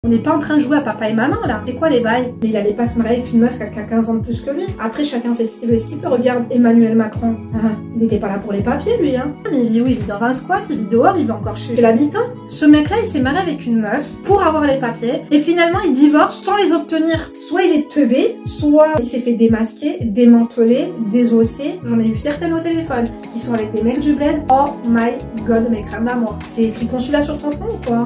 On n'est pas en train de jouer à papa et maman là. C'est quoi les bails? Mais il allait pas se marier avec une meuf qui a 15 ans de plus que lui. Après chacun fait ce qu'il veut et ce qu'il peut. Regarde Emmanuel Macron. Ah, il était pas là pour les papiers lui hein. Mais il vit où? Il vit dans un squat, il vit dehors, il vit encore chez l'habitant. Ce mec là il s'est marié avec une meuf pour avoir les papiers. Et finalement il divorce sans les obtenir. Soit il est teubé, soit il s'est fait démasquer, démanteler, désosser. J'en ai eu certaines au téléphone qui sont avec des mecs du bled. Oh my god mes crèmes d'amour. C'est écrit consulat sur ton front ou quoi?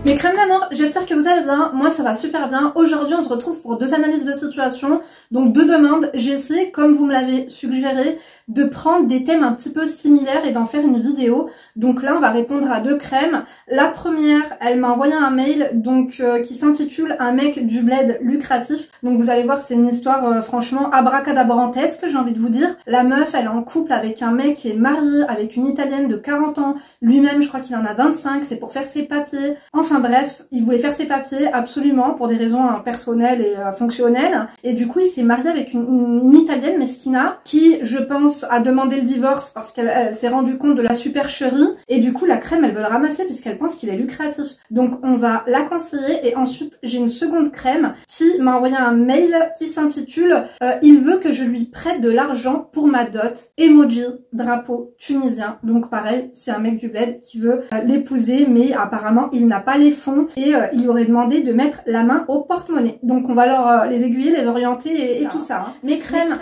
Mes crèmes d'amour, j'espère que vous allez bien, moi ça va super bien. Aujourd'hui on se retrouve pour 2 analyses de situation, donc 2 demandes. J'ai essayé, comme vous me l'avez suggéré, de prendre des thèmes un petit peu similaires et d'en faire une vidéo. Donc là on va répondre à 2 crèmes. La première, elle m'a envoyé un mail donc qui s'intitule Un mec du bled lucratif. Donc vous allez voir c'est une histoire franchement abracadabrantesque, j'ai envie de vous dire. La meuf elle est en couple avec un mec qui est marié avec une italienne de 40 ans. Lui-même je crois qu'il en a 25, c'est pour faire ses papiers. Enfin bref, il voulait faire ses papiers absolument pour des raisons personnelles et fonctionnelles. Et du coup il s'est marié avec une italienne mesquina qui je pense a demandé le divorce parce qu'elle s'est rendue compte de la supercherie. Et du coup la crème elle veut le ramasser puisqu'elle pense qu'il est lucratif. Donc on va la conseiller. Et ensuite j'ai une seconde crème qui m'a envoyé un mail qui s'intitule Il veut que je lui prête de l'argent pour ma dot. Emoji, drapeau tunisien. Donc pareil c'est un mec du bled qui veut l'épouser mais apparemment il n'a pas les fonds et il lui aurait demandé de mettre la main au porte-monnaie. Donc on va leur les aiguiller, les orienter et tout ça. Hein. Mes crèmes,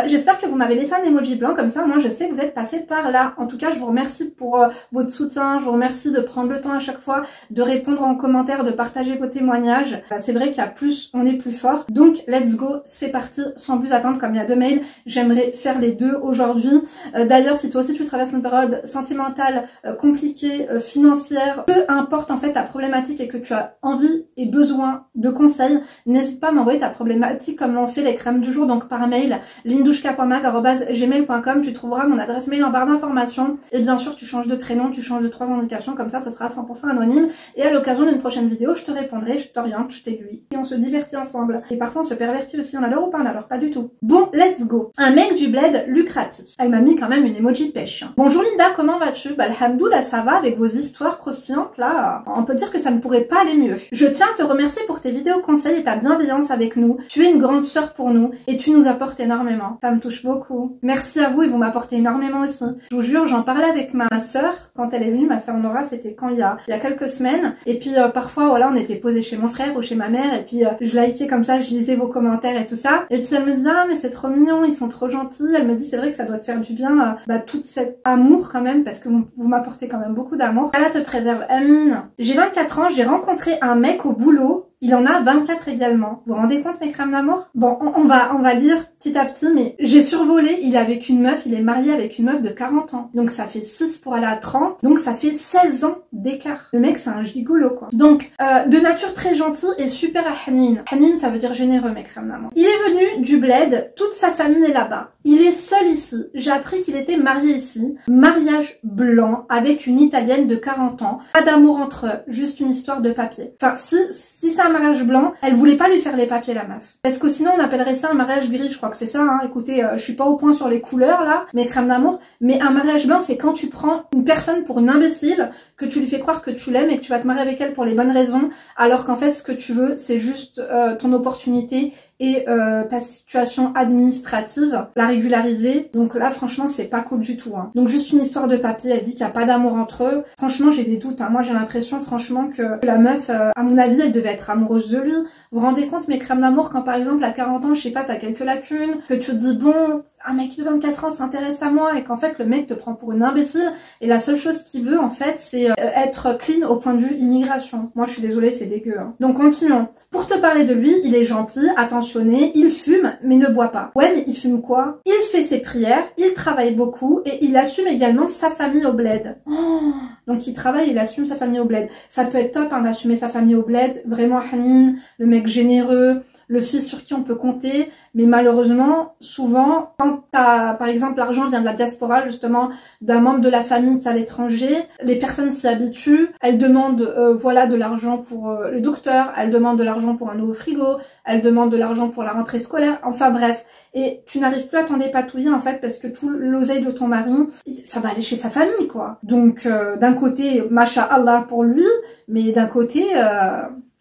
j'espère que vous m'avez laissé un emoji blanc comme ça, moi je sais que vous êtes passé par là. En tout cas je vous remercie pour votre soutien, je vous remercie de prendre le temps à chaque fois de répondre en commentaire, de partager vos témoignages. C'est vrai qu'il y a plus, on est plus fort. Donc let's go, c'est parti, sans plus attendre. Comme il y a 2 mails, j'aimerais faire les 2 aujourd'hui. D'ailleurs si toi aussi tu traverses une période sentimentale compliquée, financière, peu importe en fait ta problématique et que tu as envie et besoin de conseils, n'hésite pas à m'envoyer ta problématique comme l'ont fait les crèmes du jour, donc par mail lindouchka.mag@gmail.com. Tu trouveras mon adresse mail en barre d'informations et bien sûr tu changes de prénom, tu changes de 3 indications, comme ça ce sera 100% anonyme et à l'occasion d'une prochaine vidéo je te répondrai, je t'oriente, je t'aiguille et on se divertit ensemble. Et parfois on se pervertit aussi, on adore ou pas, on adore pas du tout. Bon, let's go. Un mec du bled lucratif. Elle m'a mis quand même une emoji pêche. Bonjour Linda, comment vas-tu? Bah alhamdoulilah, ça va avec vos histoires croustillantes là. On peut dire que ça ne pourrait pas aller mieux. Je tiens à te remercier pour tes vidéos conseils et ta bienveillance avec nous. Tu es une grande sœur pour nous et tu nous apportes énormément. Ça me touche beaucoup. Merci à vous et vous m'apportez énormément aussi. Je vous jure, j'en parlais avec ma sœur quand elle est venue, ma sœur Nora, c'était quand il y a quelques semaines. Et puis parfois voilà, on était posé chez mon frère ou chez ma mère et puis je likais comme ça, je lisais vos commentaires et tout ça. Et puis elle me disait ah mais c'est trop mignon, ils sont trop gentils. Elle me dit c'est vrai que ça doit te faire du bien, tout cet amour quand même parce que vous m'apportez quand même beaucoup d'amour. Allah te préserve, Amine. J'ai 24 ans, j'ai rencontré un mec au boulot. Il en a 24 également. Vous vous rendez compte mes crèmes d'amour? Bon, on va lire petit à petit, mais j'ai survolé, il est avec une meuf, il est marié avec une meuf de 40 ans. Donc ça fait 6 pour aller à 30, donc ça fait 16 ans d'écart. Le mec c'est un gigolo quoi. Donc, de nature très gentille et super hanin. Hanin ça veut dire généreux mes crèmes d'amour. Il est venu du bled, toute sa famille est là-bas. Il est seul ici. J'ai appris qu'il était marié ici. Mariage blanc avec une italienne de 40 ans. Pas d'amour entre eux, juste une histoire de papier. Enfin, si c'est un mariage blanc, elle voulait pas lui faire les papiers la meuf. Parce que sinon on appellerait ça un mariage gris, je crois que c'est ça. Hein. Écoutez, je suis pas au point sur les couleurs là, mes crèmes d'amour. Mais un mariage blanc c'est quand tu prends une personne pour une imbécile, que tu lui fais croire que tu l'aimes et que tu vas te marier avec elle pour les bonnes raisons, alors qu'en fait ce que tu veux c'est juste ton opportunité et ta situation administrative, la régulariser. Donc là franchement c'est pas cool du tout. Hein. Donc juste une histoire de papier, elle dit qu'il n'y a pas d'amour entre eux. Franchement j'ai des doutes. Hein. Moi j'ai l'impression franchement que la meuf, à mon avis elle devait être amoureuse de lui. Vous vous rendez compte mes crèmes d'amour quand par exemple à 40 ans je sais pas t'as quelques lacunes, que tu te dis bon un mec de 24 ans s'intéresse à moi et qu'en fait le mec te prend pour une imbécile et la seule chose qu'il veut en fait c'est être clean au point de vue immigration. Moi je suis désolée c'est dégueu. Hein. Donc continuons. Pour te parler de lui, il est gentil, attentionné, il fume mais ne boit pas. Ouais mais il fume quoi? Il fait ses prières, il travaille beaucoup et il assume également sa famille au bled. Oh, donc il travaille, il assume sa famille au bled. Ça peut être top hein, d'assumer sa famille au bled, vraiment hanin, le mec généreux, le fils sur qui on peut compter, mais malheureusement, souvent, quand par exemple l'argent vient de la diaspora, justement, d'un membre de la famille qui est à l'étranger, les personnes s'y habituent, elles demandent voilà de l'argent pour le docteur, elles demandent de l'argent pour un nouveau frigo, elles demandent de l'argent pour la rentrée scolaire, enfin bref. Et tu n'arrives plus à t'en dépatouiller en fait parce que tout l'oseille de ton mari, ça va aller chez sa famille quoi. Donc d'un côté, masha'Allah pour lui, mais d'un côté...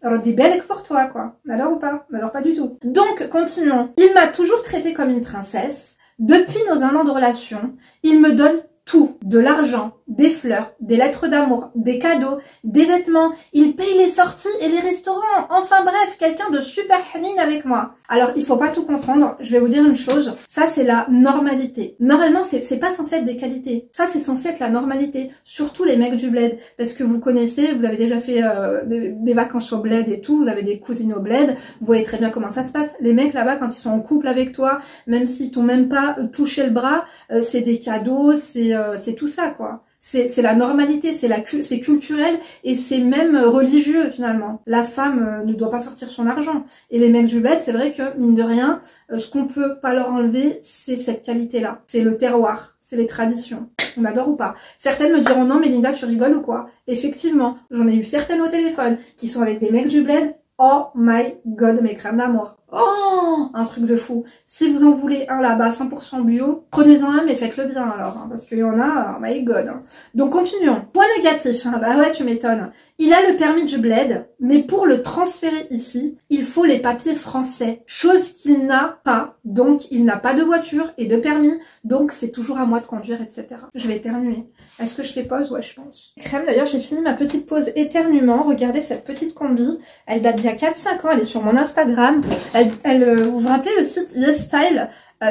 Rodi belek pour toi, quoi. Alors ou pas? Alors pas du tout. Donc, continuons. Il m'a toujours traité comme une princesse. Depuis nos 1 an de relation, il me donne tout. De l'argent, des fleurs, des lettres d'amour, des cadeaux, des vêtements. Il paye les sorties et les restaurants. Enfin bref, quelqu'un de super hanin avec moi. Alors, il faut pas tout confondre. Je vais vous dire une chose. Ça, c'est la normalité. Normalement, c'est pas censé être des qualités. Ça, c'est censé être la normalité. Surtout les mecs du bled. Parce que vous connaissez, vous avez déjà fait des vacances au bled et tout. Vous avez des cousines au bled. Vous voyez très bien comment ça se passe. Les mecs là-bas, quand ils sont en couple avec toi, même s'ils t'ont même pas touché le bras, c'est des cadeaux, c'est tout ça, quoi. C'est la normalité, c'est culturel et c'est même religieux finalement. La femme ne doit pas sortir son argent. Et les mecs du bled, c'est vrai que mine de rien, ce qu'on peut pas leur enlever, c'est cette qualité-là. C'est le terroir, c'est les traditions. On adore ou pas. Certaines me diront non mais Linda, tu rigoles ou quoi? Effectivement, j'en ai eu certaines au téléphone qui sont avec des mecs du bled. Oh my god, mes crèmes d'amour. Oh, un truc de fou. Si vous en voulez un là-bas 100% bio, prenez-en un mais faites-le bien alors, hein, parce qu'il y en a, oh my god. Donc continuons. Point négatif, hein, bah ouais tu m'étonnes. Il a le permis du bled, mais pour le transférer ici, il faut les papiers français. Chose qu'il n'a pas, donc il n'a pas de voiture et de permis, donc c'est toujours à moi de conduire, etc. Je vais éternuer. Est-ce que je fais pause? Ouais, je pense. Crème, d'ailleurs, j'ai fini ma petite pause éternuement. Regardez cette petite combi. Elle date d'il y a 4-5 ans, elle est sur mon Instagram. Vous vous rappelez le site YesStyle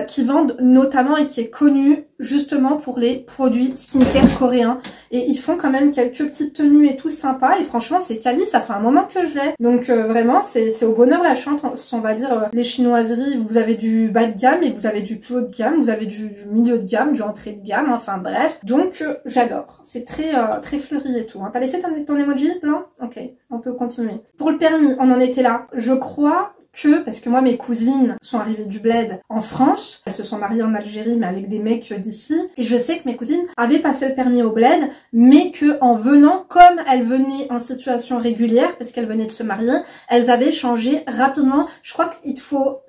qui vendent notamment et qui est connu justement pour les produits skincare coréens. Et ils font quand même quelques petites tenues et tout sympa. Et franchement, c'est quali, ça fait un moment que je l'ai. Donc vraiment, c'est au bonheur la chante. On va dire les chinoiseries, vous avez du bas de gamme et vous avez du plus haut de gamme. Vous avez du milieu de gamme, du entrée de gamme, enfin bref. Donc j'adore. C'est très fleuri et tout. Hein. T'as laissé ton emoji blanc? Ok, on peut continuer. Pour le permis, on en était là. Je crois parce que moi mes cousines sont arrivées du bled en France, elles se sont mariées en Algérie mais avec des mecs d'ici, et je sais que mes cousines avaient passé le permis au bled, mais que en venant, comme elles venaient en situation régulière, parce qu'elles venaient de se marier, elles avaient changé rapidement. Je crois qu'il te faut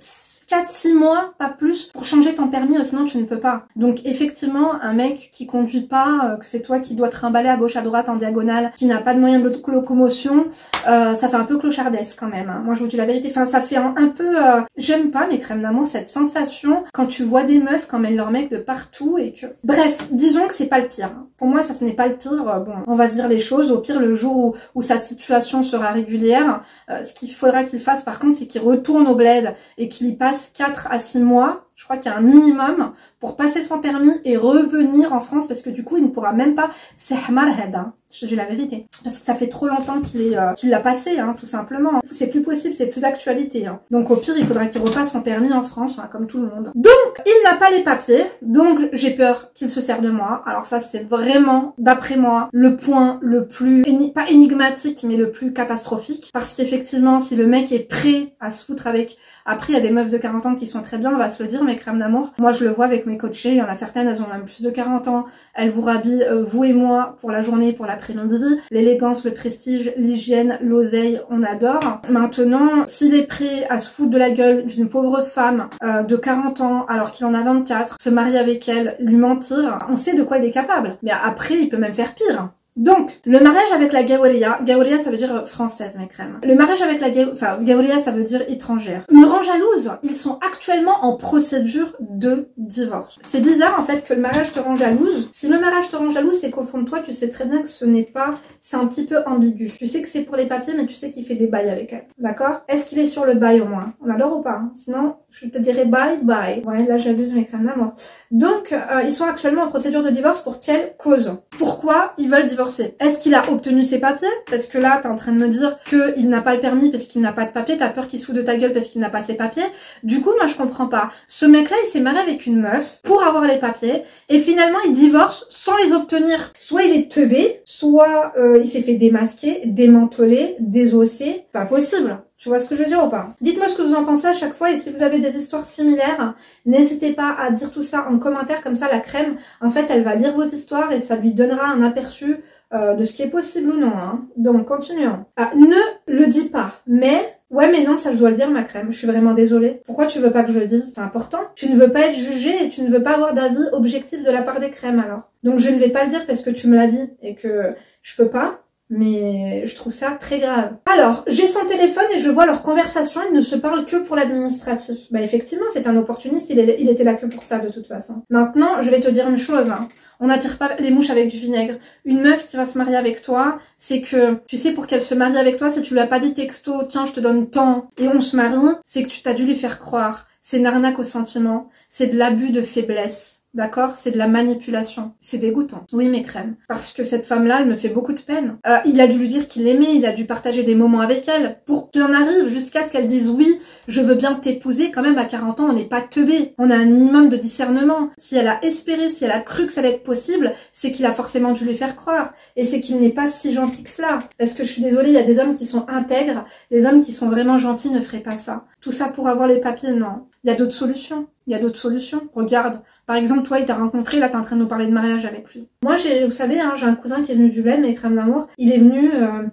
4-6 mois, pas plus, pour changer ton permis, sinon tu ne peux pas. Donc effectivement, un mec qui conduit pas, que c'est toi qui dois trimballer à gauche à droite en diagonale, qui n'a pas de moyen de locomotion, ça fait un peu clochardesque quand même. Hein. Moi je vous dis la vérité, enfin ça fait un peu... J'aime pas mes crèmes d'amour, cette sensation quand tu vois des meufs quand mènent leurs mecs de partout et que... Bref, disons que c'est pas le pire. Pour moi ça ce n'est pas le pire, bon, on va se dire les choses, au pire le jour où sa situation sera régulière, ce qu'il faudra qu'il fasse par contre c'est qu'il retourne au bled et qu'il y passe 4 à 6 mois, je crois qu'il y a un minimum pour passer son permis et revenir en France parce que du coup il ne pourra même pas, c'est Hamar Heda, je dis la vérité, parce que ça fait trop longtemps qu'il l'a passé, hein, tout simplement. C'est plus possible, c'est plus d'actualité. Hein. Donc au pire il faudra qu'il repasse son permis en France, hein, comme tout le monde. Donc il n'a pas les papiers, donc j'ai peur qu'il se sert de moi. Alors ça c'est vraiment, d'après moi, le point le plus, pas énigmatique, mais le plus catastrophique. Parce qu'effectivement si le mec est prêt à se foutre avec... Après, il y a des meufs de 40 ans qui sont très bien, on va se le dire, mes crèmes d'amour. Moi, je le vois avec mes coachées, il y en a certaines, elles ont même plus de 40 ans. Elles vous rhabillent, vous et moi, pour la journée, pour l'après-midi. L'élégance, le prestige, l'hygiène, l'oseille, on adore. Maintenant, s'il est prêt à se foutre de la gueule d'une pauvre femme de 40 ans, alors qu'il en a 24, se marier avec elle, lui mentir, on sait de quoi il est capable. Mais après, il peut même faire pire. Donc, le mariage avec la Gaouria ça veut dire française, mes crèmes. Le mariage avec la Gaouria, ça veut dire étrangère. Me rend jalouse. Ils sont actuellement en procédure de divorce. C'est bizarre, en fait, que le mariage te rend jalouse. Si le mariage te rend jalouse, c'est qu'au fond de toi, tu sais très bien que ce n'est pas... C'est un petit peu ambigu. Tu sais que c'est pour les papiers, mais tu sais qu'il fait des bails avec elle. D'accord? Est-ce qu'il est sur le bail au moins? On adore ou pas, hein? Sinon, je te dirais bye. Ouais, là, j'abuse mes crèmes d'amour. Donc, ils sont actuellement en procédure de divorce pour quelle cause? Pourquoi ils veulent divorcer? Est-ce qu'il a obtenu ses papiers? Parce que là, t'es en train de me dire qu'il n'a pas le permis parce qu'il n'a pas de papiers, t'as peur qu'il se fout de ta gueule parce qu'il n'a pas ses papiers. Du coup, moi, je comprends pas. Ce mec-là, il s'est marié avec une meuf pour avoir les papiers et finalement, il divorce sans les obtenir. Soit il est teubé, soit il s'est fait démasquer, démanteler, désosser. Pas possible. Tu vois ce que je veux dire ou pas? Dites-moi ce que vous en pensez à chaque fois et si vous avez des histoires similaires, n'hésitez pas à dire tout ça en commentaire, comme ça la crème, en fait, elle va lire vos histoires et ça lui donnera un aperçu de ce qui est possible ou non. Hein. Donc, continuons. Ne le dis pas, mais... Ouais, mais non, ça je dois le dire, ma crème. Je suis vraiment désolée. Pourquoi tu veux pas que je le dise? C'est important. Tu ne veux pas être jugée et tu ne veux pas avoir d'avis objectif de la part des crèmes, alors. Donc, je ne vais pas le dire parce que tu me l'as dit et que je peux pas. Mais je trouve ça très grave. Alors, j'ai son téléphone et je vois leur conversation, ils ne se parlent que pour l'administratif. Bah effectivement, c'est un opportuniste, il était là que pour ça de toute façon. Maintenant, je vais te dire une chose, hein. On n'attire pas les mouches avec du vinaigre. Une meuf qui va se marier avec toi, c'est que, tu sais, pour qu'elle se marie avec toi, si tu lui as pas dit texto, tiens, je te donne tant, et on se marie, c'est que tu t'as dû lui faire croire. C'est une arnaque au sentiment, c'est de l'abus de faiblesse. D'accord? C'est de la manipulation. C'est dégoûtant. Oui, mes crèmes. Parce que cette femme-là, elle me fait beaucoup de peine. Il a dû lui dire qu'il l'aimait, il a dû partager des moments avec elle pour qu'il en arrive jusqu'à ce qu'elle dise oui, je veux bien t'épouser. Quand même, à 40 ans, on n'est pas teubé. On a un minimum de discernement. Si elle a espéré, si elle a cru que ça allait être possible, c'est qu'il a forcément dû lui faire croire. Et c'est qu'il n'est pas si gentil que cela. Parce que je suis désolée, il y a des hommes qui sont intègres. Les hommes qui sont vraiment gentils ne feraient pas ça. Tout ça pour avoir les papiers, non. Il y a d'autres solutions. Il y a d'autres solutions. Regarde. Par exemple, toi, il t'a rencontré, là, t'es en train de nous parler de mariage avec lui. Moi, vous savez, hein, j'ai un cousin qui est venu du bled, mes crèmes d'amour. Il est venu,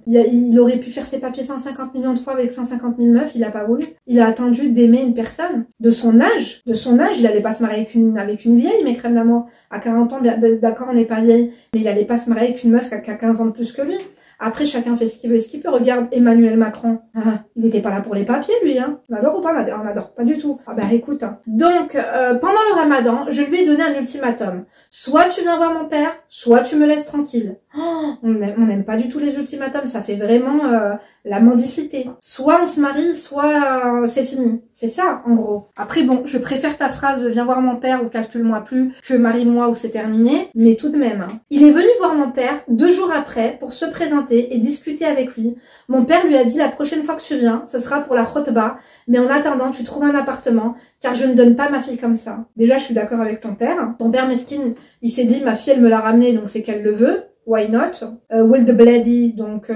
il aurait pu faire ses papiers 150 millions de fois avec 150 000 meufs, il a pas voulu. Il a attendu d'aimer une personne de son âge. De son âge, il allait pas se marier avec une vieille, mes crèmes d'amour. À 40 ans, d'accord, on n'est pas vieille, mais il allait pas se marier avec une meuf qui a 15 ans de plus que lui. Après, chacun fait ce qu'il veut et ce qu'il peut. Regarde Emmanuel Macron. Ah, il n'était pas là pour les papiers, lui, hein. On adore ou pas? On adore pas du tout. Ah bah écoute. Hein. Donc, pendant le ramadan, je lui ai donné un ultimatum. Soit tu viens voir mon père, soit tu me laisses tranquille. Oh, on n'aime pas du tout les ultimatums. Ça fait vraiment la mendicité. Soit on se marie, soit c'est fini. C'est ça, en gros. Après, bon, je préfère ta phrase « viens voir mon père » ou « calcule-moi plus » que « marie-moi » ou « c'est terminé ». Mais tout de même. Hein. Il est venu voir mon père 2 jours après pour se présenter et discuter avec lui. Mon père lui a dit la prochaine fois que tu viens, ce sera pour la khotba, mais en attendant, tu trouves un appartement, car je ne donne pas ma fille comme ça. Déjà, je suis d'accord avec ton père. Ton père mesquine, il s'est dit, ma fille, elle me l'a ramenée, donc c'est qu'elle le veut. Why not? Will the bloody. Donc,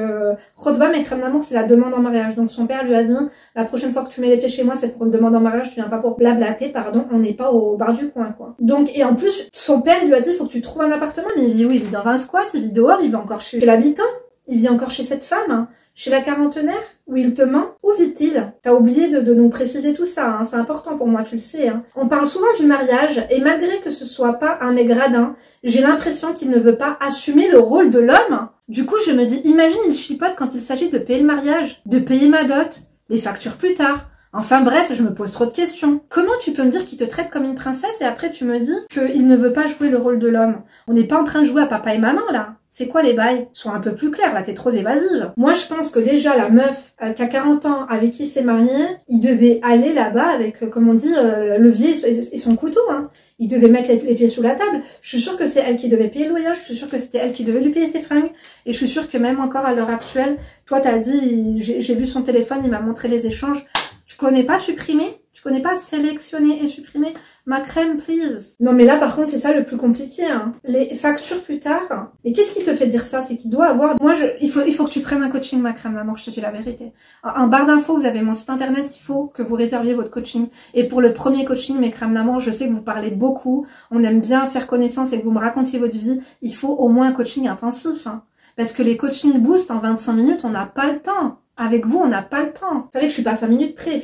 khotba, mes crèmes d'amour, c'est la demande en mariage. Donc, son père lui a dit, la prochaine fois que tu mets les pieds chez moi, c'est pour une demande en mariage, tu viens pas pour blablater, pardon, on n'est pas au bar du coin, quoi. Donc, et en plus, son père, il lui a dit, il faut que tu trouves un appartement, mais il vit où? Il vit dans un squat, il vit dehors, il vit encore chez l'habitant. Il vit encore chez cette femme, hein, chez la quarantenaire, où il te ment. Où vit-il? T'as oublié de nous préciser tout ça, hein, c'est important pour moi, tu le sais. Hein. On parle souvent du mariage, et malgré que ce soit pas un mec gradin, j'ai l'impression qu'il ne veut pas assumer le rôle de l'homme. Du coup, je me dis, imagine, il chipote quand il s'agit de payer le mariage, de payer ma dot, les factures plus tard. Enfin bref, je me pose trop de questions. Comment tu peux me dire qu'il te traite comme une princesse et après tu me dis qu'il ne veut pas jouer le rôle de l'homme? On n'est pas en train de jouer à papa et maman là. C'est quoi les bails? Sois un peu plus clair, là t'es trop évasive. Moi je pense que déjà la meuf qui a 40 ans avec qui il s'est marié, il devait aller là-bas avec, comme on dit, le levier et son couteau. Hein. Il devait mettre les pieds sous la table. Je suis sûre que c'est elle qui devait payer le loyer, je suis sûre que c'était elle qui devait lui payer ses fringues. Et je suis sûre que même encore à l'heure actuelle, toi t'as dit, j'ai vu son téléphone, il m'a montré les échanges. Tu connais pas supprimer? Tu connais pas sélectionner et supprimer? Ma crème, please. Non mais là par contre c'est ça le plus compliqué. Hein. Les factures plus tard. Mais qu'est-ce qui te fait dire ça? C'est qu'il doit avoir... Moi, il faut que tu prennes un coaching, ma crème d'amour, je te dis la vérité. En barre d'infos, vous avez mon site internet, il faut que vous réserviez votre coaching. Et pour le premier coaching, mes crèmes d'amour, je sais que vous parlez beaucoup. On aime bien faire connaissance et que vous me racontiez votre vie. Il faut au moins un coaching intensif. Hein. Parce que les coachings boost en 25 minutes, on n'a pas le temps. Avec vous, on n'a pas le temps. Vous savez que je suis pas à 5 minutes près,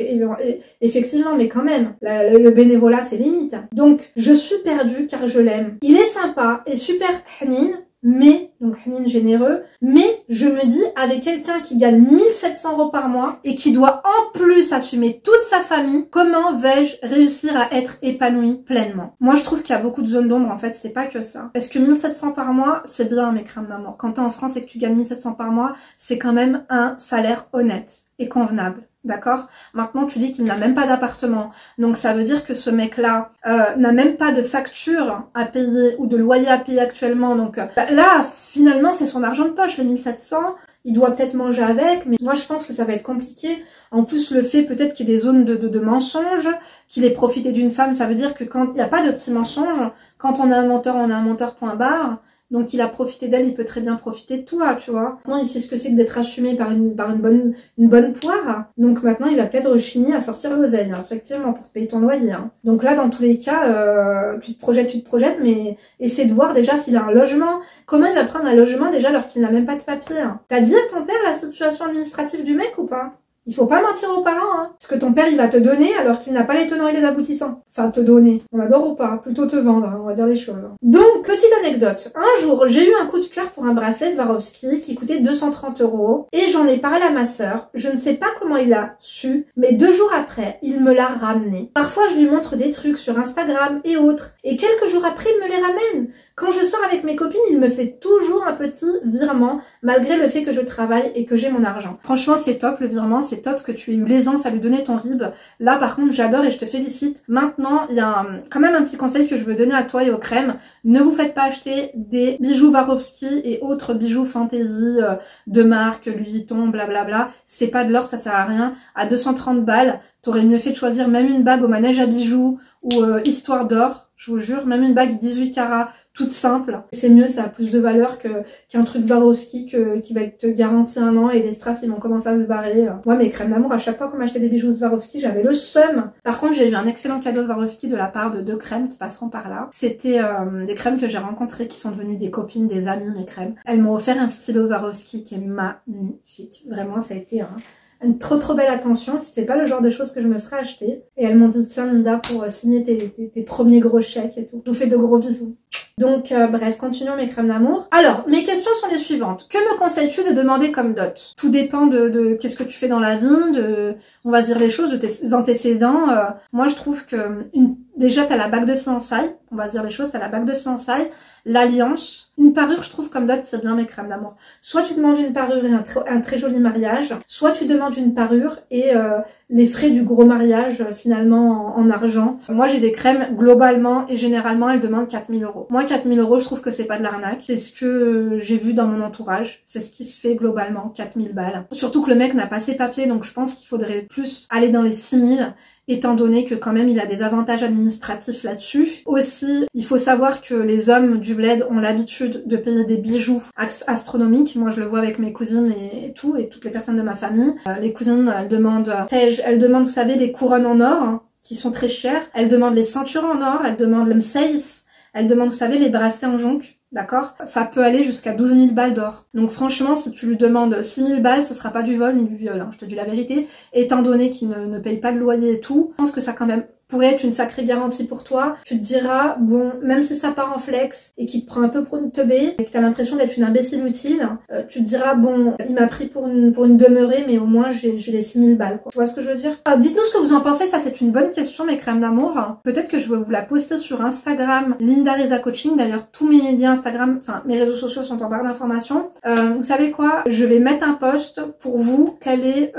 effectivement, mais quand même, le bénévolat, c'est limite. Donc, je suis perdue car je l'aime. Il est sympa et super hanin, mais, donc hanin généreux, mais je me dis, avec quelqu'un qui gagne 1700 € par mois et qui doit en plus assumer toute sa famille, comment vais-je réussir à être épanouie pleinement? Moi, je trouve qu'il y a beaucoup de zones d'ombre, en fait, c'est pas que ça. Parce que 1700 par mois, c'est bien, mes crèmes d'amour. Quand t'es en France et que tu gagnes 1700 par mois, c'est quand même un salaire honnête et convenable. D'accord? Maintenant, tu dis qu'il n'a même pas d'appartement. Donc, ça veut dire que ce mec-là n'a même pas de facture à payer ou de loyer à payer actuellement. Donc, là, finalement, c'est son argent de poche, les 1700. Il doit peut-être manger avec, mais moi, je pense que ça va être compliqué. En plus, le fait peut-être qu'il y ait des zones de mensonges, qu'il ait profité d'une femme, ça veut dire que quand il n'y a pas de petits mensonges, quand on a un menteur, point barre. Donc il a profité d'elle, il peut très bien profiter de toi, tu vois. Maintenant, il sait ce que c'est que d'être assumé par une bonne poire. Donc maintenant, il va peut-être rechigner à sortir l'oseille, hein, effectivement, pour te payer ton loyer. Hein. Donc là, dans tous les cas, tu te projettes, mais essaie de voir déjà s'il a un logement. Comment il va prendre un logement déjà alors qu'il n'a même pas de papier? Hein. T'as dit à ton père la situation administrative du mec ou pas? Il faut pas mentir aux parents, hein. Parce que ton père, il va te donner alors qu'il n'a pas les tenants et les aboutissants. Enfin, te donner. On adore ou pas, plutôt te vendre, hein, on va dire les choses. Donc, petite anecdote. Un jour, j'ai eu un coup de cœur pour un bracelet Swarovski qui coûtait 230 € et j'en ai parlé à ma sœur. Je ne sais pas comment il a su, mais 2 jours après, il me l'a ramené. Parfois, je lui montre des trucs sur Instagram et autres. Et quelques jours après, il me les ramène. Quand je sors avec mes copines, il me fait toujours un petit virement, malgré le fait que je travaille et que j'ai mon argent. Franchement, c'est top le virement, c'est top que tu aies eu l'aisance à lui donner ton RIB. Là, par contre, j'adore et je te félicite. Maintenant, il y a quand même un petit conseil que je veux donner à toi et aux crèmes. Ne vous faites pas acheter des bijoux Swarovski et autres bijoux fantasy de marque, Louis Vuitton, blablabla. C'est pas de l'or, ça sert à rien. À 230 balles, t'aurais mieux fait de choisir même une bague au manège à bijoux ou histoire d'or. Je vous jure, même une bague 18 carats, toute simple. C'est mieux, ça a plus de valeur qu'un truc Swarovski qui va être garanti 1 an et les strass ils vont commencer à se barrer. Moi, mes crèmes d'amour, à chaque fois qu'on m'achetait des bijoux Swarovski, j'avais le seum. Par contre, j'ai eu un excellent cadeau Swarovski de la part de 2 crèmes qui passeront par là. C'était des crèmes que j'ai rencontrées qui sont devenues des copines, des amies, mes crèmes. Elles m'ont offert un stylo Swarovski qui est magnifique. Vraiment, ça a été une trop belle attention, si c'est pas le genre de choses que je me serais acheté. Et elles m'ont dit, tiens Linda, pour signer tes premiers gros chèques et tout. Je vous fais de gros bisous. Donc bref, continuons mes crèmes d'amour. Alors, mes questions sont les suivantes. Que me conseilles-tu de demander comme dot? Tout dépend de qu'est-ce que tu fais dans la vie, on va dire les choses, de tes antécédents. Moi, je trouve que déjà, t'as la bague de fiançailles. On va dire les choses, t'as la bague de fiançailles, l'alliance, une parure, je trouve comme dot, c'est bien mes crèmes d'amour. Soit tu demandes une parure et un très joli mariage, soit tu demandes une parure et les frais du gros mariage finalement en argent. Moi, j'ai des crèmes, globalement et généralement, elles demandent 4000 €. Moi, 4000 €, je trouve que c'est pas de l'arnaque. C'est ce que j'ai vu dans mon entourage. C'est ce qui se fait globalement, 4000 balles. Surtout que le mec n'a pas ses papiers, donc je pense qu'il faudrait plus aller dans les 6000. Étant donné que quand même il a des avantages administratifs là-dessus. Aussi, il faut savoir que les hommes du bled ont l'habitude de payer des bijoux astronomiques. Moi, je le vois avec mes cousines et toutes les personnes de ma famille. Les cousines, elles demandent, vous savez, les couronnes en or, hein, qui sont très chères. Elles demandent les ceintures en or, elles demandent le mseis, elles demandent, vous savez, les bracelets en jonc. D'accord? Ça peut aller jusqu'à 12 000 balles d'or. Donc franchement, si tu lui demandes 6 000 balles, ce sera pas du vol ni du viol, hein, je te dis la vérité. Étant donné qu'il ne paye pas de loyer et tout, je pense que ça quand même pourrait être une sacrée garantie pour toi. Tu te diras, bon, même si ça part en flex et qu'il te prend un peu pour une teubée et que t'as l'impression d'être une imbécile utile, tu te diras, bon, il m'a pris pour une demeurée, mais au moins j'ai les 6 000 balles, quoi. Tu vois ce que je veux dire? Dites-nous ce que vous en pensez, ça c'est une bonne question, mes crèmes d'amour. Peut-être que je vais vous la poster sur Instagram, Linda Reza Coaching. D'ailleurs, tous mes liens Instagram, enfin mes réseaux sociaux sont en barre d'informations. Vous savez quoi? Je vais mettre un post pour vous, quelle est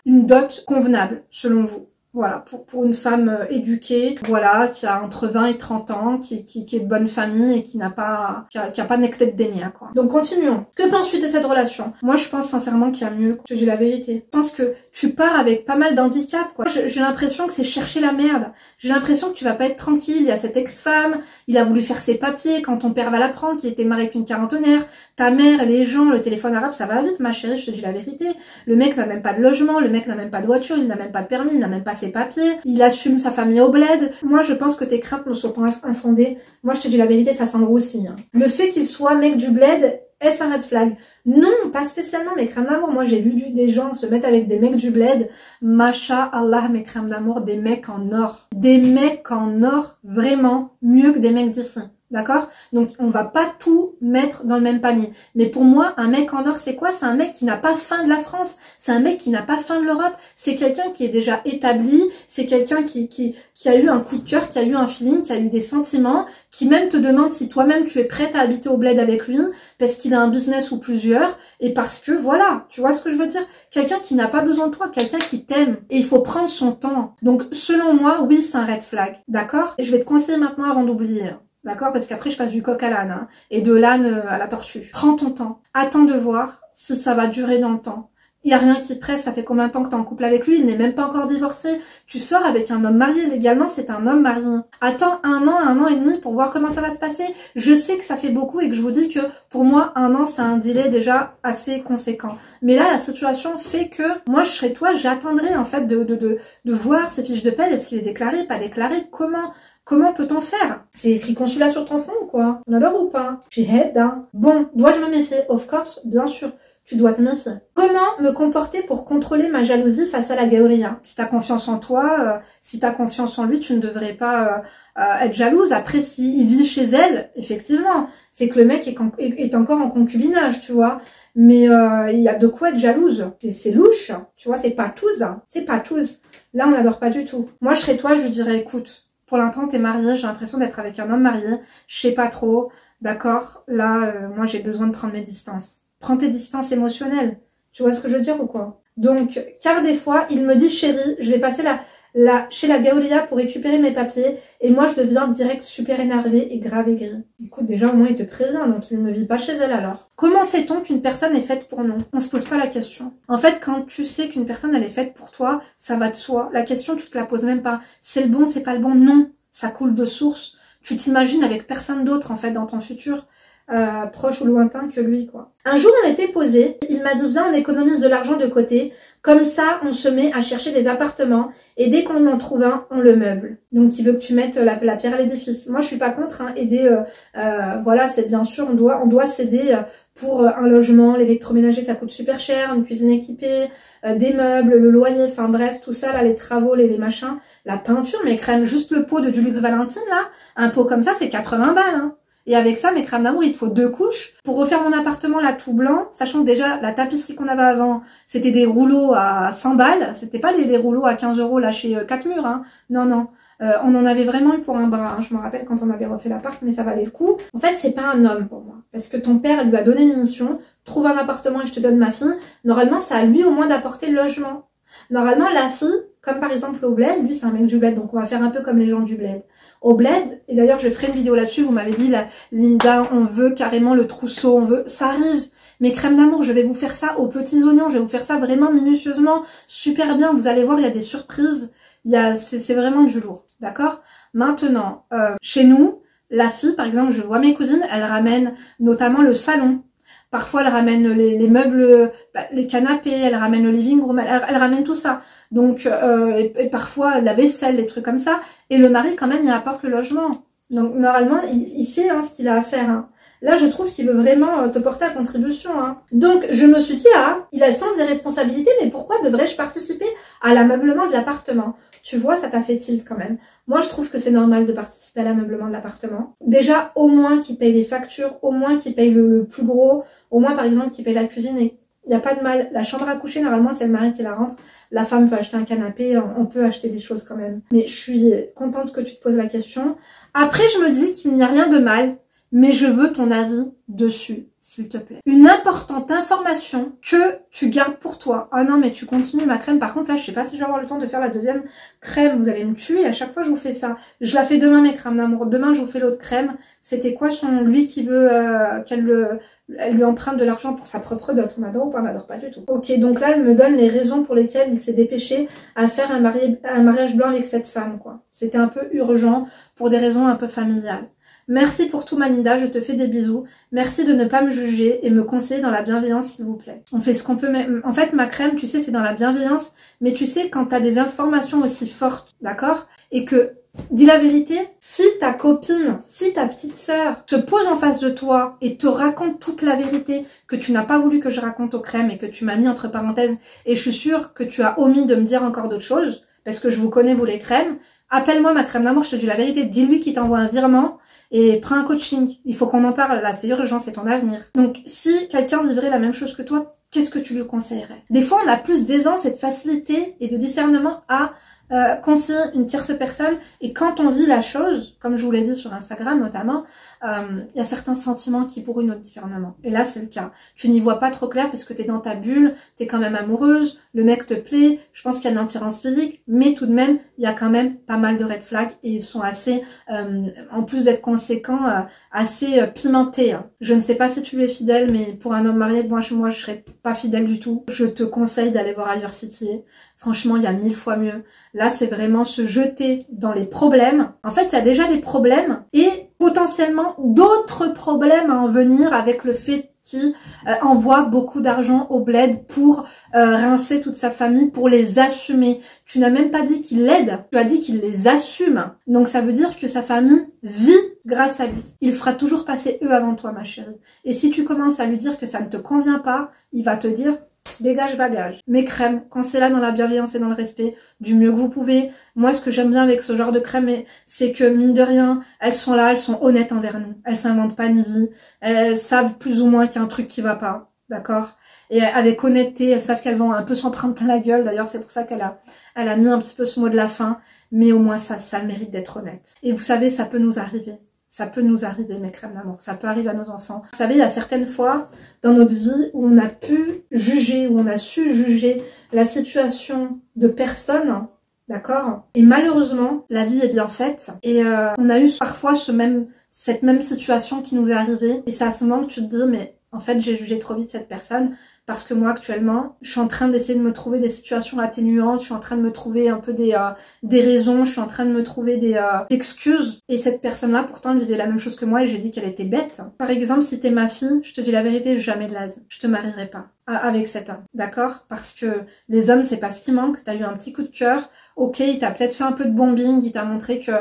une dot convenable, selon vous. Voilà, pour une femme éduquée, voilà, qui a entre 20 et 30 ans, qui est de bonne famille et qui a pas de nectet de dénia, quoi. Donc continuons. Que penses-tu de cette relation? Moi, je pense sincèrement qu'il y a mieux. Je dis la vérité. Je pense que tu pars avec pas mal d'handicap, quoi. J'ai l'impression que c'est chercher la merde. J'ai l'impression que tu vas pas être tranquille. Il y a cette ex-femme, il a voulu faire ses papiers quand ton père va l'apprendre, qu'il était marié avec une quarantenaire. Ta mère, les gens, le téléphone arabe, ça va vite, ma chérie, je te dis la vérité. Le mec n'a même pas de logement, le mec n'a même pas de voiture, il n'a même pas de permis, il n'a même pas ses papiers, il assume sa famille au bled. Moi, je pense que tes craintes ne sont pas infondées. Moi, je te dis la vérité, ça semble aussi. Hein. Le fait qu'il soit mec du bled, est-ce un red flag? Non, pas spécialement, mes crèmes d'amour. Moi, j'ai vu des gens se mettre avec des mecs du bled. Masha'Allah, mes crèmes d'amour, des mecs en or. Des mecs en or, vraiment, mieux que des mecs d'ici. D'accord? Donc, on va pas tout mettre dans le même panier. Mais pour moi, un mec en or, c'est quoi? C'est un mec qui n'a pas faim de la France. C'est un mec qui n'a pas faim de l'Europe. C'est quelqu'un qui est déjà établi. C'est quelqu'un qui a eu un coup de cœur, qui a eu un feeling, qui a eu des sentiments, qui même te demande si toi-même tu es prête à habiter au bled avec lui, parce qu'il a un business ou plusieurs, et parce que, voilà, tu vois ce que je veux dire? Quelqu'un qui n'a pas besoin de toi, quelqu'un qui t'aime. Et il faut prendre son temps. Donc, selon moi, oui, c'est un red flag. D'accord? Et je vais te conseiller maintenant avant d'oublier. D'accord? Parce qu'après, je passe du coq à l'âne, hein, et de l'âne à la tortue. Prends ton temps. Attends de voir si ça va durer dans le temps. Il n'y a rien qui presse, ça fait combien de temps que tu es en couple avec lui? Il n'est même pas encore divorcé. Tu sors avec un homme marié, légalement, c'est un homme marié. Attends 1 an et demi pour voir comment ça va se passer. Je sais que ça fait beaucoup et que je vous dis que pour moi, 1 an, c'est un délai déjà assez conséquent. Mais là, la situation fait que moi, je serais toi, j'attendrai en fait de voir ses fiches de paie. Est-ce qu'il est déclaré, pas déclaré? Comment peut-on faire? C'est écrit consulat sur ton front ou quoi? On adore ou pas? J'ai head, hein. Bon, dois-je me méfier? Of course, bien sûr. tu dois te méfier. Comment me comporter pour contrôler ma jalousie face à la Gaoria? Si t'as confiance en toi, si t'as confiance en lui, tu ne devrais pas être jalouse. Après, s'il vit chez elle, effectivement, c'est que le mec est encore en concubinage, tu vois. Mais il y a de quoi être jalouse. C'est louche, tu vois, c'est pas tous. C'est pas tous. Là, on n'adore pas du tout. Moi, je serais toi, je lui dirais, écoute, pour l'instant, t'es mariée, j'ai l'impression d'être avec un homme marié. Je sais pas trop, d'accord. Là, moi, j'ai besoin de prendre mes distances. Prends tes distances émotionnelles. Tu vois ce que je veux dire ou quoi? Donc, car des fois, il me dit, chérie, je vais passer chez la Gaolia pour récupérer mes papiers, et moi je deviens direct super énervée et grave aigrie. Écoute, déjà au moins il te prévient, donc il ne vit pas chez elle alors. Comment sait-on qu'une personne est faite pour nous? On se pose pas la question. En fait, quand tu sais qu'une personne elle est faite pour toi, ça va de soi. La question tu te la poses même pas. C'est le bon, c'est pas le bon? Non, ça coule de source. Tu t'imagines avec personne d'autre en fait dans ton futur. Proche ou lointain que lui quoi. Un jour on était posé, il m'a dit viens on économise de l'argent de côté, comme ça on se met à chercher des appartements et dès qu'on en trouve un on le meuble. Donc il veut que tu mettes la pierre à l'édifice. Moi je suis pas contre hein, aider, voilà c'est bien sûr on doit s'aider pour un logement, l'électroménager ça coûte super cher, une cuisine équipée, des meubles, le loyer, enfin bref tout ça là les travaux, les machins, la peinture, mes crèmes, juste le pot de du luxe Valentine là, un pot comme ça c'est 80 balles hein. Et avec ça, mes crèmes d'amour, il te faut 2 couches. Pour refaire mon appartement là tout blanc, sachant que déjà la tapisserie qu'on avait avant, c'était des rouleaux à 100 balles. C'était pas les rouleaux à 15 € là chez 4 murs. Hein. Non, non. On en avait vraiment eu pour un bras. Hein. Je me rappelle quand on avait refait l'appart, mais ça valait le coup. En fait, c'est pas un homme pour moi. Parce que ton père lui a donné une mission. Trouve un appartement et je te donne ma fille. Normalement, c'est à lui au moins d'apporter le logement. Normalement, la fille, comme par exemple au bled, lui c'est un mec du bled, donc on va faire un peu comme les gens du bled. Au bled, et d'ailleurs je ferai une vidéo là-dessus, vous m'avez dit, Linda, on veut carrément le trousseau, on veut, ça arrive. Mes crèmes d'amour, je vais vous faire ça aux petits oignons, je vais vous faire ça vraiment minutieusement, super bien, vous allez voir, il y a des surprises, c'est vraiment du lourd, d'accord? Maintenant, chez nous, la fille, par exemple, je vois mes cousines, elles ramènent notamment le salon. Parfois, elle ramène les meubles, les canapés, elle ramène le living room, elle ramène tout ça. Donc, et parfois, la vaisselle, les trucs comme ça. Et le mari, quand même, il apporte le logement. Donc, normalement, il sait hein, ce qu'il a à faire. Hein. Là, je trouve qu'il veut vraiment te porter à contribution. Hein. Donc, je me suis dit, ah, il a le sens des responsabilités, mais pourquoi devrais-je participer à l'ameublement de l'appartement? Tu vois, ça t'a fait tilt quand même. Moi, je trouve que c'est normal de participer à l'ameublement de l'appartement. Déjà, au moins qu'il paye les factures, au moins qu'il paye le plus gros, au moins, par exemple, qu'il paye la cuisine et il n'y a pas de mal. La chambre à coucher, normalement, c'est le mari qui la rentre. La femme peut acheter un canapé, on peut acheter des choses quand même. Mais je suis contente que tu te poses la question. Après, je me dis qu'il n'y a rien de mal, mais je veux ton avis dessus, s'il te plaît. Une importante information que tu gardes pour toi. Ah non, mais tu continues ma crème. Par contre, là, je sais pas si je vais avoir le temps de faire la deuxième crème. Vous allez me tuer. À chaque fois, je vous fais ça. Je la fais demain, mes crèmes d'amour. Demain, je vous fais l'autre crème. C'était quoi lui qui veut elle lui emprunte de l'argent pour sa propre dot. On adore ou pas? On adore pas du tout. Ok, donc là, elle me donne les raisons pour lesquelles il s'est dépêché à faire un mariage blanc avec cette femme, quoi. C'était un peu urgent pour des raisons un peu familiales. Merci pour tout Malinda, je te fais des bisous. Merci de ne pas me juger et me conseiller dans la bienveillance s'il vous plaît. On fait ce qu'on peut. En fait ma crème, tu sais, c'est dans la bienveillance. Mais tu sais, quand t'as des informations aussi fortes, d'accord? Et que, dis la vérité, si ta copine, si ta petite sœur se pose en face de toi et te raconte toute la vérité que tu n'as pas voulu que je raconte aux crèmes et que tu m'as mis entre parenthèses, et je suis sûre que tu as omis de me dire encore d'autres choses, parce que je vous connais vous les crèmes, appelle-moi ma crème d'amour, je te dis la vérité, dis-lui qu'il t'envoie un virement et prends un coaching. Il faut qu'on en parle, là c'est urgent, c'est ton avenir. Donc si quelqu'un vivrait la même chose que toi, qu'est-ce que tu lui conseillerais? Des fois on a plus d'aisance et de facilité et de discernement à conseiller une tierce personne, et quand on vit la chose, comme je vous l'ai dit sur Instagram notamment, il y a certains sentiments qui pourrissent notre discernement. Et là c'est le cas. Tu n'y vois pas trop clair parce que t'es dans ta bulle, t'es quand même amoureuse, le mec te plaît, je pense qu'il y a une attirance physique, mais tout de même il y a quand même pas mal de red flags et ils sont assez, en plus d'être conséquents, assez pimentés. Hein. Je ne sais pas si tu lui es fidèle, mais pour un homme marié, moi je serais pas fidèle du tout. Je te conseille d'aller voir ailleurs City. Franchement, il y a 1000 fois mieux. Là, c'est vraiment se jeter dans les problèmes. En fait, il y a déjà des problèmes et potentiellement d'autres problèmes à en venir avec le fait qui envoie beaucoup d'argent au bled pour rincer toute sa famille, pour les assumer. Tu n'as même pas dit qu'il l'aide, tu as dit qu'il les assume. Donc ça veut dire que sa famille vit grâce à lui. Il fera toujours passer eux avant toi, ma chérie. Et si tu commences à lui dire que ça ne te convient pas, il va te dire dégage bagage. Mes crèmes, quand c'est là dans la bienveillance et dans le respect, du mieux que vous pouvez. Moi, ce que j'aime bien avec ce genre de crème, c'est que mine de rien, elles sont là, elles sont honnêtes envers nous. Elles s'inventent pas une vie. Elles savent plus ou moins qu'il y a un truc qui va pas. D'accord? Et avec honnêteté, elles savent qu'elles vont un peu s'en prendre plein la gueule. D'ailleurs, c'est pour ça qu'elle a mis un petit peu ce mot de la fin. Mais au moins, ça mérite d'être honnête. Et vous savez, ça peut nous arriver. Ça peut nous arriver, mes crèmes d'amour. Ça peut arriver à nos enfants. Vous savez, il y a certaines fois dans notre vie où on a pu juger, où on a su juger la situation de personnes, d'accord? Et malheureusement, la vie est bien faite. Et on a eu parfois cette même situation qui nous est arrivée. Et c'est à ce moment que tu te dis, mais en fait, j'ai jugé trop vite cette personne. Parce que moi, actuellement, je suis en train d'essayer de me trouver des situations atténuantes, je suis en train de me trouver un peu des raisons, je suis en train de me trouver des excuses. Et cette personne-là, pourtant, elle vivait la même chose que moi et j'ai dit qu'elle était bête. Par exemple, si t'es ma fille, je te dis la vérité, jamais de la vie. Je te marierai pas avec cet homme, d'accord? Parce que les hommes, c'est pas ce qui manque. T'as eu un petit coup de cœur. Ok, il t'a peut-être fait un peu de bombing, il t'a montré que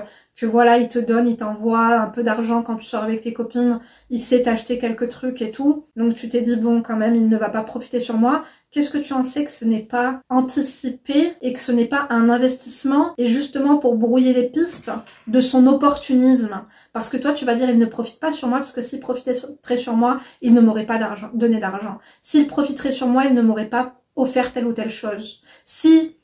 voilà, il te donne, il t'envoie un peu d'argent quand tu sors avec tes copines, il sait t'acheter quelques trucs et tout. Donc tu t'es dit, bon, quand même, il ne va pas profiter sur moi. Qu'est-ce que tu en sais que ce n'est pas anticipé et que ce n'est pas un investissement et justement pour brouiller les pistes de son opportunisme? Parce que toi, tu vas dire, il ne profite pas sur moi parce que s'il profiterait sur moi, il ne m'aurait pas donné d'argent. S'il profiterait sur moi, il ne m'aurait pas offert telle ou telle chose. Si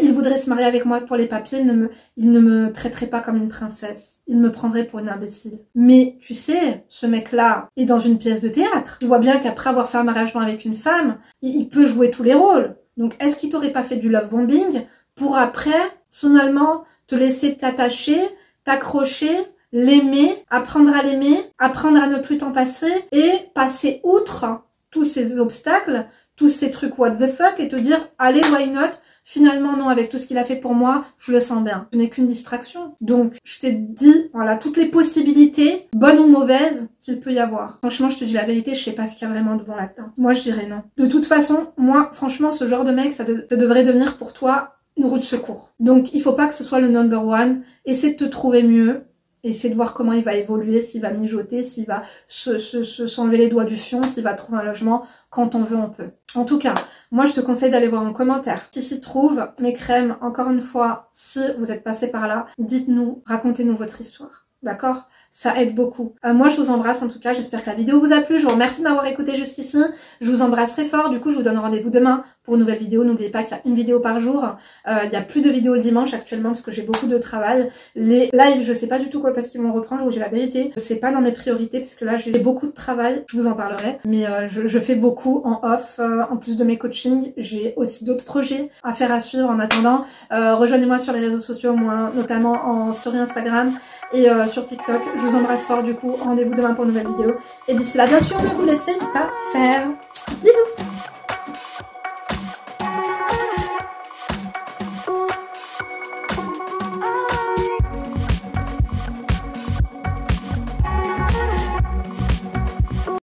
il voudrait se marier avec moi pour les papiers, il ne me traiterait pas comme une princesse. Il me prendrait pour une imbécile. Mais tu sais, ce mec-là est dans une pièce de théâtre. Tu vois bien qu'après avoir fait un mariage avec une femme, il peut jouer tous les rôles. Donc est-ce qu'il t'aurait pas fait du love bombing pour après, finalement, te laisser t'attacher, t'accrocher, l'aimer, apprendre à l'aimer, apprendre à ne plus t'en passer et passer outre tous ces obstacles, tous ces trucs what the fuck et te dire, allez, why not? Finalement, non, avec tout ce qu'il a fait pour moi, je le sens bien. Ce n'est qu'une distraction. Donc, je t'ai dit, voilà, toutes les possibilités, bonnes ou mauvaises, qu'il peut y avoir. Franchement, je te dis la vérité, je sais pas ce qu'il y a vraiment de bon là-dedans. Moi, je dirais non. De toute façon, moi, franchement, ce genre de mec, ça devrait devenir pour toi une roue de secours. Donc, il faut pas que ce soit le number one. Essaie de te trouver mieux. Essaie de voir comment il va évoluer, s'il va mijoter, s'il va s'enlever les doigts du fion, s'il va trouver un logement. Quand on veut, on peut. En tout cas, moi, je te conseille d'aller voir en commentaire qui s'y trouve. Mes crèmes, encore une fois, si vous êtes passé par là, dites-nous, racontez-nous votre histoire. D'accord? Ça aide beaucoup. Moi, je vous embrasse en tout cas. J'espère que la vidéo vous a plu. Je vous remercie de m'avoir écouté jusqu'ici. Je vous embrasse très fort. Du coup, je vous donne rendez-vous demain pour une nouvelle vidéo. N'oubliez pas qu'il y a une vidéo par jour. Il n'y a plus de vidéos le dimanche actuellement parce que j'ai beaucoup de travail. Les lives, je sais pas du tout quand est-ce qu'ils vont reprendre. Je vous dis la vérité. C'est pas dans mes priorités puisque là, j'ai beaucoup de travail. Je vous en parlerai. Mais je fais beaucoup en off. En plus de mes coachings, j'ai aussi d'autres projets à faire à suivre. En attendant, rejoignez-moi sur les réseaux sociaux, moi, notamment en story Instagram et sur TikTok. Je vous embrasse fort du coup. Rendez-vous demain pour une nouvelle vidéo. Et d'ici là, bien sûr, ne vous laissez pas faire. Bisous!